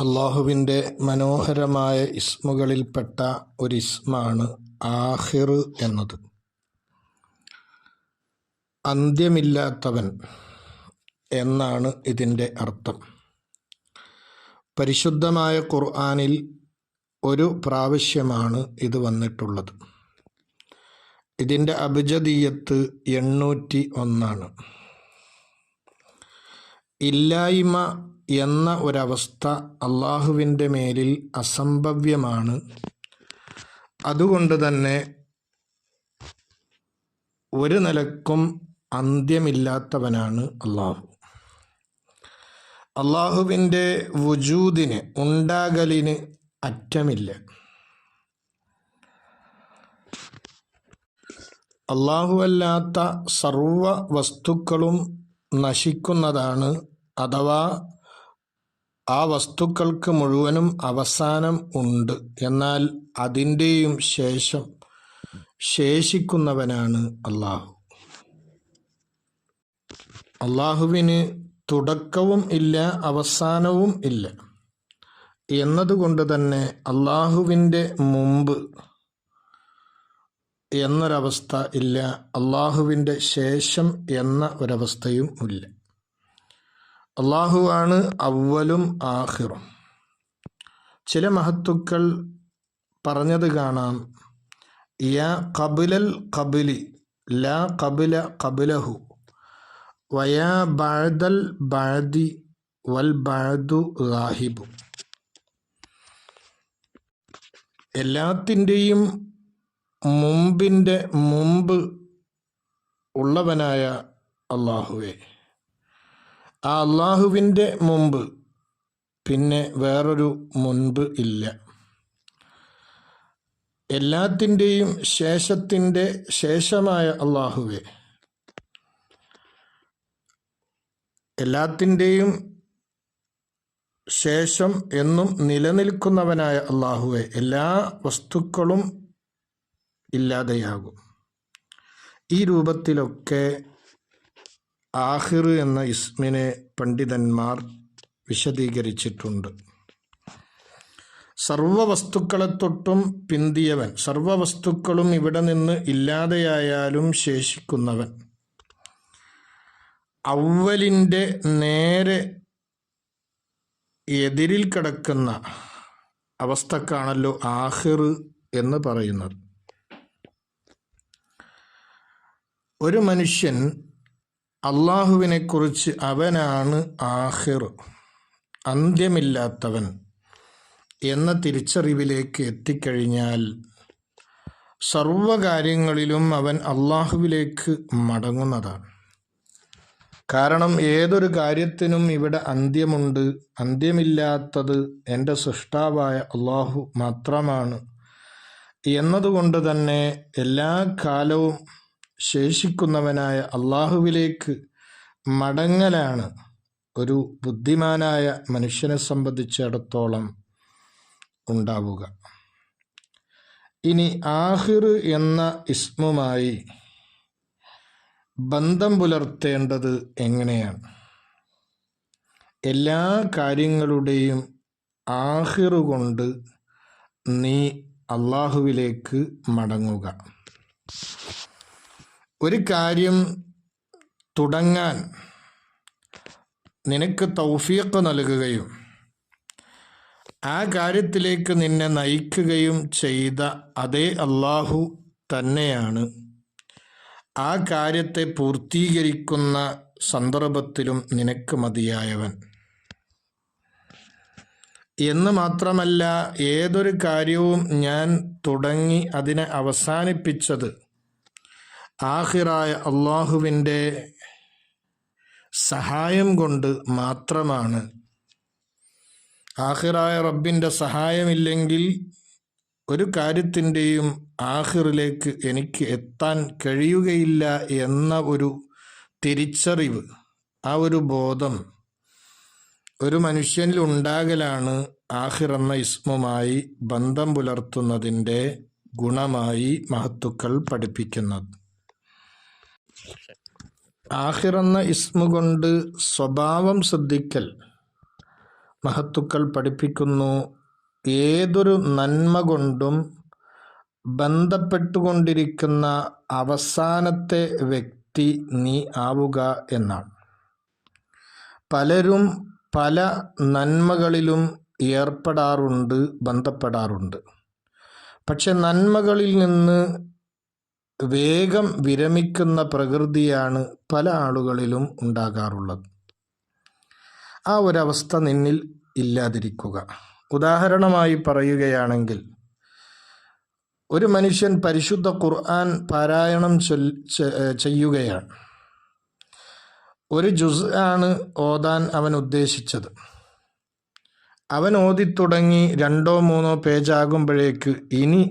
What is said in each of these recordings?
അള്ളാഹുവിൻ്റെ മനോഹരമായ ഇസ്മുകളിൽപ്പെട്ട ഒരു ഇസ്മാണ് ആഖിർ എന്നത്. അന്ത്യമില്ലാത്തവൻ എന്നാണ് ഇതിൻ്റെ അർത്ഥം. പരിശുദ്ധമായ ഖുർആനിൽ ഒരു പ്രാവശ്യമാണ് ഇത് വന്നിട്ടുള്ളത്. ഇതിൻ്റെ അബ്ജദീയത്ത് 801. ഇല്ലായ്മ എന്ന ഒരവസ്ഥ അള്ളാഹുവിൻ്റെ മേലിൽ അസംഭവ്യമാണ്. അതുകൊണ്ട് തന്നെ ഒരു നിലക്കും അന്ത്യമില്ലാത്തവനാണ് അള്ളാഹു. അള്ളാഹുവിൻ്റെ വുജൂദിന്, ഉണ്ടാകലിന് അറ്റമില്ല. അല്ലാത്ത സർവ വസ്തുക്കളും നശിക്കുന്നതാണ്, അഥവാ ആ വസ്തുക്കൾക്ക് മുഴുവനും അവസാനം ഉണ്ട്. എന്നാൽ അതിൻ്റെയും ശേഷം ശേഷിക്കുന്നവനാണ് അള്ളാഹു. അള്ളാഹുവിന് തുടക്കവും ഇല്ല, അവസാനവും ഇല്ല. എന്നതുകൊണ്ട് തന്നെ അള്ളാഹുവിൻ്റെ മുമ്പ് എന്നൊരവസ്ഥ ഇല്ല, അള്ളാഹുവിൻ്റെ ശേഷം എന്ന ഒരവസ്ഥയും ഇല്ല. അള്ളാഹുവാണ് അവ്വലും ആഖിറും. ചില മഹത്തുക്കൾ പറഞ്ഞത് കാണാം, യാ ഖബിലൽ ഖബിലി ലാ ഖബില ഖബിലഹു വയാ ബഅദൽ ബഅദി വൽ ബഅദു ഗാഹിബു. എല്ലാത്തിൻ്റെയും മുമ്പിൻ്റെ മുമ്പ് ഉള്ളവനായ അള്ളാഹുവേ, ആ അള്ളാഹുവിൻ്റെ മുമ്പ് പിന്നെ വേറൊരു മുൻപ് ഇല്ല. എല്ലാത്തിൻ്റെയും ശേഷത്തിൻ്റെ ശേഷമായ അള്ളാഹുവേ, എല്ലാത്തിൻ്റെയും ശേഷം എന്നും നിലനിൽക്കുന്നവനായ അള്ളാഹുവേ, എല്ലാ വസ്തുക്കളും ഇല്ലാതെയാകും. ഈ രൂപത്തിലൊക്കെ ആഖിർ എന്ന ഇസ്മിനെ പണ്ഡിതന്മാർ വിശദീകരിച്ചിട്ടുണ്ട്. സർവവസ്തുക്കളെ തൊട്ടും പിന്തിയവൻ, സർവവസ്തുക്കളും ഇവിടെ നിന്ന് ഇല്ലാതെയായാലും ശേഷിക്കുന്നവൻ, അവ്വലിൻ്റെ നേരെ എതിരിൽ കിടക്കുന്ന അവസ്ഥക്കാണല്ലോ ആഖിർ എന്ന് പറയുന്നത്. ഒരു മനുഷ്യൻ അള്ളാഹുവിനെക്കുറിച്ച് അവനാണ് ആഖിർ, അന്ത്യമില്ലാത്തവൻ എന്ന തിരിച്ചറിവിലേക്ക് എത്തിക്കഴിഞ്ഞാൽ സർവകാര്യങ്ങളിലും അവൻ അള്ളാഹുവിലേക്ക് മടങ്ങുന്നതാണ്. കാരണം ഏതൊരു കാര്യത്തിനും ഇവിടെ അന്ത്യമുണ്ട്. അന്ത്യമില്ലാത്തത് എൻ്റെ സൃഷ്ടാവായ അള്ളാഹു മാത്രമാണ് എന്നതുകൊണ്ട് തന്നെ എല്ലാ കാലവും ശേഷിക്കുന്നവനായ അള്ളാഹുവിലേക്ക് മടങ്ങലാണ് ഒരു ബുദ്ധിമാനായ മനുഷ്യനെ സംബന്ധിച്ചിടത്തോളം ഉണ്ടാവുക. ഇനി ആഖിർ എന്ന ഇസ്മുമായി ബന്ധം പുലർത്തേണ്ടത് എങ്ങനെയാണ്? എല്ലാ കാര്യങ്ങളുടെയും ആഖിർ കൊണ്ട് നീ അള്ളാഹുവിലേക്ക് മടങ്ങുക. ഒരു കാര്യം തുടങ്ങാൻ നിനക്ക് തൗഫീഖ് നൽകുകയും ആ കാര്യത്തിലേക്ക് നിന്നെ നയിക്കുകയും ചെയ്ത അതേ അള്ളാഹു തന്നെയാണ് ആ കാര്യത്തെ പൂർത്തീകരിക്കുന്ന സന്ദർഭത്തിലും നിനക്ക് മതിയായവൻ. എന്ന് മാത്രമല്ല, ഏതൊരു കാര്യവും ഞാൻ തുടങ്ങി അതിനെ അവസാനിപ്പിച്ചത് ആഖിറായ അള്ളാഹുവിൻ്റെ സഹായം കൊണ്ട് മാത്രമാണ്. ആഖിറായ റബ്ബിൻ്റെ സഹായമില്ലെങ്കിൽ ഒരു കാര്യത്തിൻ്റെയും ആഖിറിലേക്ക് എനിക്ക് എത്താൻ കഴിയുകയില്ല എന്ന ഒരു തിരിച്ചറിവ്, ആ ഒരു ബോധം ഒരു മനുഷ്യനിൽ ഉണ്ടാകലാണ് ആഖിർ എന്ന ഇസ്മുമായി ബന്ധം പുലർത്തുന്നതിൻ്റെ ഗുണമായി മഹത്തുക്കൾ പഠിപ്പിക്കുന്നത്. ആഖിർ എന്ന ഇസ്മു കൊണ്ട് സ്വഭാവം ശ്രദ്ധിക്കൽ, മഹത്തുക്കൾ പഠിപ്പിക്കുന്നു, ഏതൊരു നന്മ കൊണ്ടും ബന്ധപ്പെട്ടുകൊണ്ടിരിക്കുന്ന അവസാനത്തെ വ്യക്തി നീ ആവുക എന്നാണ്. പലരും പല നന്മകളിലും ഏർപ്പെടാറുണ്ട്, ബന്ധപ്പെടാറുണ്ട്. പക്ഷെ നന്മകളിൽ നിന്ന് വേഗം വിരമിക്കുന്ന പ്രകൃതിയാണ് പല ആളുകളിലും ഉണ്ടാകാറുള്ളത്. ആ ഒരവസ്ഥ നിന്നിൽ ഇല്ലാതിരിക്കുക. ഉദാഹരണമായി പറയുകയാണെങ്കിൽ, ഒരു മനുഷ്യൻ പരിശുദ്ധ ഖുർആൻ പാരായണം ചെയ്യുകയാണ്. ഒരു ജുസ് ആണ് ഓതാൻ അവൻ ഉദ്ദേശിച്ചത്. അവൻ ഓതിത്തുടങ്ങി 2-3 പേജാകുമ്പോഴേക്ക് ഇനി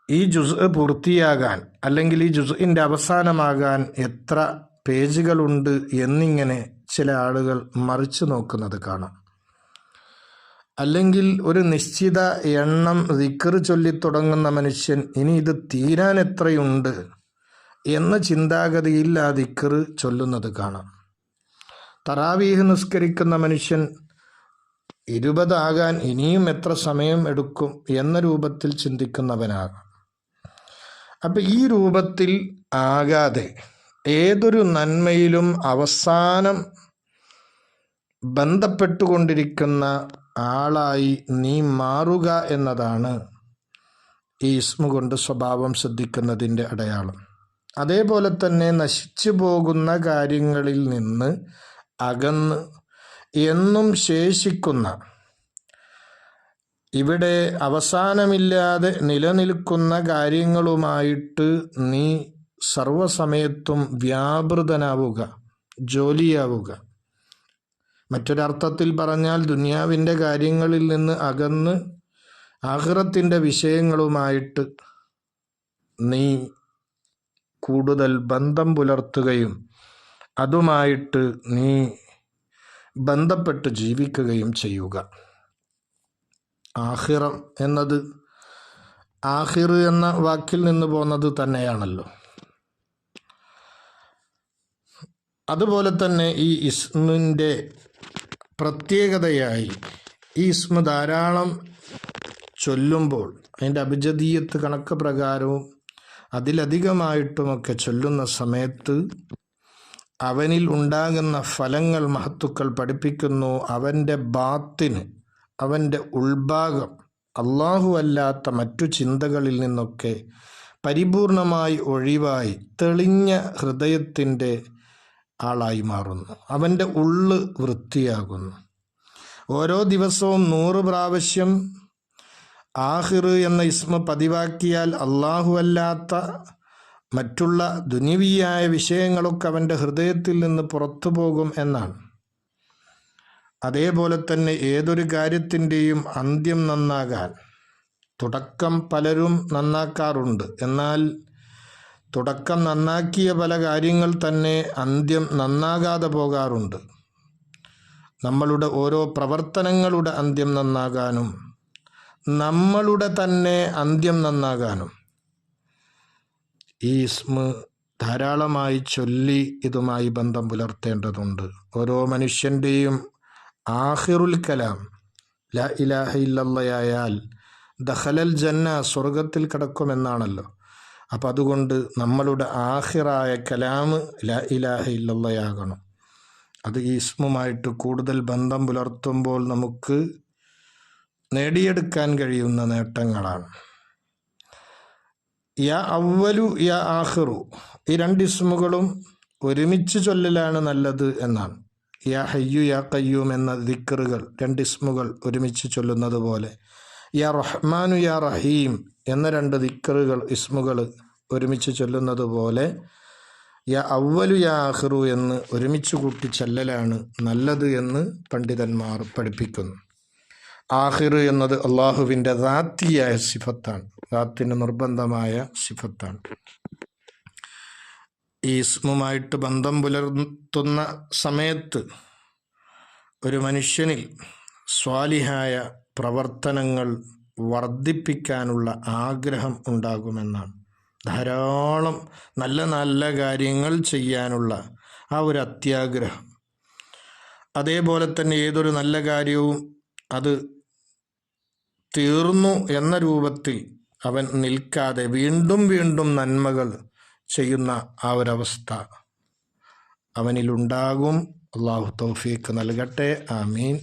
ഈ ജുസ് പൂർത്തിയാകാൻ, അല്ലെങ്കിൽ ഈ ജുസിൻ്റെ അവസാനമാകാൻ എത്ര പേജുകളുണ്ട് എന്നിങ്ങനെ ചില ആളുകൾ മറിച്ചു നോക്കുന്നത് കാണാം. അല്ലെങ്കിൽ ഒരു നിശ്ചിത എണ്ണം ദിക്ർ ചൊല്ലിത്തുടങ്ങുന്ന മനുഷ്യൻ ഇനി ഇത് തീരാൻ എത്രയുണ്ട് എന്ന ചിന്താഗതിയിൽ ആ ദിക്ർ ചൊല്ലുന്നത് കാണാം. തറാവീഹ് നിസ്കരിക്കുന്ന മനുഷ്യൻ 20 ആകാൻ ഇനിയും എത്ര സമയം എടുക്കും എന്ന രൂപത്തിൽ ചിന്തിക്കുന്നവനാകാം. അപ്പം ഈ രൂപത്തിൽ ആകാതെ ഏതൊരു നന്മയിലും അവസാനം ബന്ധപ്പെട്ടുകൊണ്ടിരിക്കുന്ന ആളായി നീ മാറുക എന്നതാണ് ഈ ഇസ്മ കൊണ്ട് സ്വഭാവം ശ്രദ്ധിക്കുന്നതിൻ്റെ അടയാളം. അതേപോലെ തന്നെ നശിച്ചു പോകുന്ന കാര്യങ്ങളിൽ നിന്ന് അകന്ന് എന്നും ശേഷിക്കുന്ന, ഇവിടെ അവസാനമില്ലാതെ നിലനിൽക്കുന്ന കാര്യങ്ങളുമായിട്ട് നീ സർവസമയത്തും വ്യാപൃതനാവുക, ജോലിയാവുക. മറ്റൊരർത്ഥത്തിൽ പറഞ്ഞാൽ ദുനിയാവിൻ്റെ കാര്യങ്ങളിൽ നിന്ന് അകന്ന് ആഖിറത്തിൻ്റെ വിഷയങ്ങളുമായിട്ട് നീ കൂടുതൽ ബന്ധം പുലർത്തുകയും അതുമായിട്ട് നീ ബന്ധപ്പെട്ട് ജീവിക്കുകയും ചെയ്യുക. ആഖിറം എന്നത് ആഖിർ എന്ന വാക്കിൽ നിന്ന് പോകുന്നത് തന്നെയാണല്ലോ. അതുപോലെ തന്നെ ഈ ഇസ്മിൻ്റെ പ്രത്യേകതയായി ഈ ഇസ്മ ധാരാളം ചൊല്ലുമ്പോൾ അതിൻ്റെ അഭിജദീയത്ത് കണക്ക് പ്രകാരവും അതിലധികമായിട്ടുമൊക്കെ ചൊല്ലുന്ന സമയത്ത് അവനിൽ ഉണ്ടാകുന്ന ഫലങ്ങൾ മഹത്തുക്കൾ പഠിപ്പിക്കുന്നു. അവൻ്റെ ബാത്തിന്, അവൻ്റെ ഉൾഭാഗം അല്ലാഹു അല്ലാത്ത മറ്റു ചിന്തകളിൽ നിന്നൊക്കെ പരിപൂർണമായി ഒഴിവായി തെളിഞ്ഞ ഹൃദയത്തിൻ്റെ ആളായി മാറുന്നു. അവൻ്റെ ഉള്ള് വൃത്തിയാകുന്നു. ഓരോ ദിവസവും 100 പ്രാവശ്യം ആഖിർ എന്ന ഇസ്മ പതിവാക്കിയാൽ അല്ലാഹു അല്ലാത്ത മറ്റുള്ള ദുനിവിയായ വിഷയങ്ങളൊക്കെ അവൻ്റെ ഹൃദയത്തിൽ നിന്ന് പുറത്തു പോകും എന്നാണ്. അതേപോലെ തന്നെ ഏതൊരു കാര്യത്തിൻ്റെയും അന്ത്യം നന്നാകാൻ, തുടക്കം പലരും നന്നാക്കാറുണ്ട്, എന്നാൽ തുടക്കം നന്നാക്കിയ പല കാര്യങ്ങൾ തന്നെ അന്ത്യം നന്നാകാതെ പോകാറുണ്ട്. നമ്മളുടെ ഓരോ പ്രവർത്തനങ്ങളുടെ അന്ത്യം നന്നാകാനും നമ്മളുടെ തന്നെ അന്ത്യം നന്നാകാനും ഈ ഇസ്മ ധാരാളമായി ചൊല്ലി ഇതുമായി ബന്ധം പുലർത്തേണ്ടതുണ്ട്. ഓരോ മനുഷ്യൻ്റെയും ആഖിറുൽ കലാം ലാ ഇലാഹ ഇല്ലല്ലാഹയാൽ ദഖലൽ ജന്ന, സ്വർഗത്തിൽ കിടക്കുമെന്നാണല്ലോ. അപ്പം അതുകൊണ്ട് നമ്മളുടെ ആഖിറായ കലാം ലാ ഇലാഹ ഇല്ലല്ലാഹയാകണം. അത് ഈ ഇസ്മുമായിട്ട് കൂടുതൽ ബന്ധം പുലർത്തുമ്പോൾ നമുക്ക് നേടിയെടുക്കാൻ കഴിയുന്ന നേട്ടങ്ങളാണ്. യാ അവ്വലു യാ ആഖിറു, ഈ 2 ഇസ്മുകളും ഒരുമിച്ച് ചൊല്ലലാണ് നല്ലത് എന്നാണ്. യാ ഹയ്യു യാ ഖയ്യൂം എന്ന ദിക്റുകൾ 2 ഇസ്മുകൾ ഒരുമിച്ച് ചൊല്ലുന്നത് പോലെ യാ റഹ്മാനു യാ റഹീം എന്ന 2 ദിക്റുകൾ ഇസ്മുകൾ ഒരുമിച്ച് ചൊല്ലുന്നത് പോലെ യാ അവ്വലു യാ ആഖിറു എന്ന് ഒരുമിച്ച് കൂട്ടി ചൊല്ലലാണ് നല്ലത് എന്ന് പണ്ഡിതന്മാർ പഠിപ്പിക്കുന്നു. ആഖിർ എന്നത് അള്ളാഹുവിൻ്റെ ദാത്തിയായ സിഫത്താണ്, ദാത്തിന് നിർബന്ധമായ സിഫത്താണ്. ഈ ഇസ്മുമായിട്ട് ബന്ധം പുലർത്തുന്ന സമയത്ത് ഒരു മനുഷ്യനിൽ സ്വാലിഹായ പ്രവർത്തനങ്ങൾ വർദ്ധിപ്പിക്കാനുള്ള ആഗ്രഹം ഉണ്ടാകുമെന്നാണ്. ധാരാളം നല്ല നല്ല കാര്യങ്ങൾ ചെയ്യാനുള്ള ആ ഒരു അത്യാഗ്രഹം, അതേപോലെ തന്നെ ഏതൊരു നല്ല കാര്യവും അത് തീർന്നു എന്ന രൂപത്തിൽ അവൻ നിൽക്കാതെ വീണ്ടും വീണ്ടും നന്മകൾ ചെയ്യുന്ന ആ ഒരവസ്ഥ അവനിലുണ്ടാകും. അള്ളാഹു തൗഫീഖ് നൽകട്ടെ. ആമീൻ.